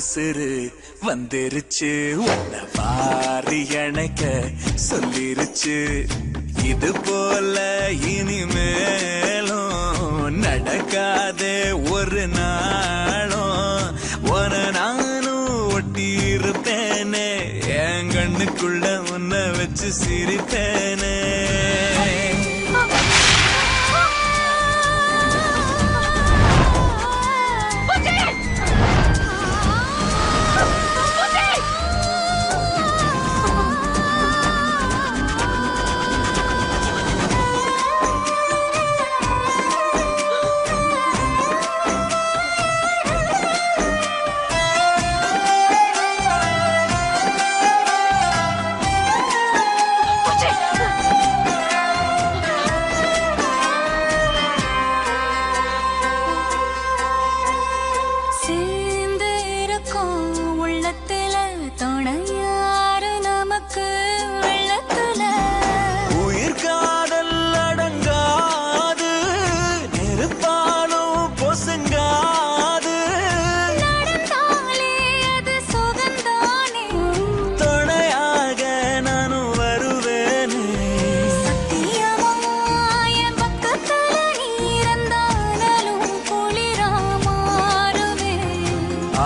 உசுறு வந்துருச்சு உன்ன வாரி அணைக்க சொல்லிருச்சு இது போல இனிமேலும் நடக்காதே ஒரு நாளும் உன நானும் ஒட்டி இருப்பேனே என் கண்ணுக்குள்ள உன்னை வச்சு சிரிப்பேனே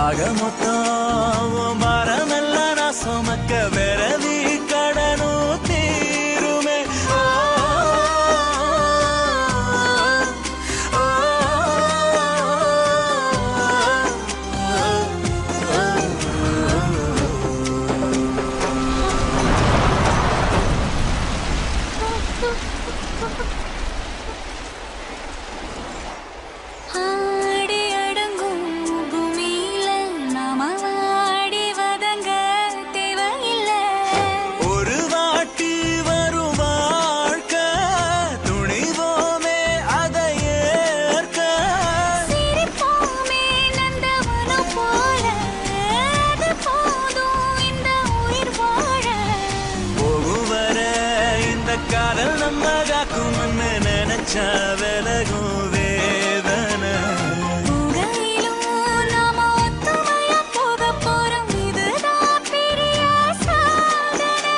ஆக மொத்தம் மரமெல்லாம் நான் சுமக்க விரவி கடனும் தீருமே காதல் நம்ம காக்கும்னு நினைச்சா விலகும் வேதனை நாம ஒத்துமையா போக போறோம் இதுதான் பெரிய சாதனை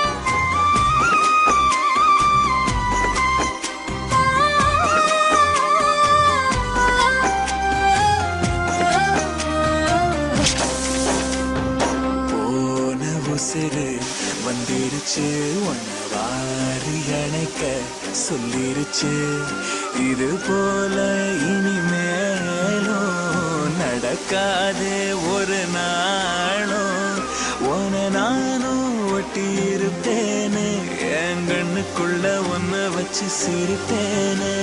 போன உசுறு வந்துருச்சு ஒன்ன வாரி அணைக்க சொல்லிருச்சு இது போல இனிமேலும் நடக்காதே ஒரு நாளும் உன நானும் ஒட்டி இருப்பேனே என் கண்ணுக்குள்ள ஒன்ன வச்சு சிரிப்பேனே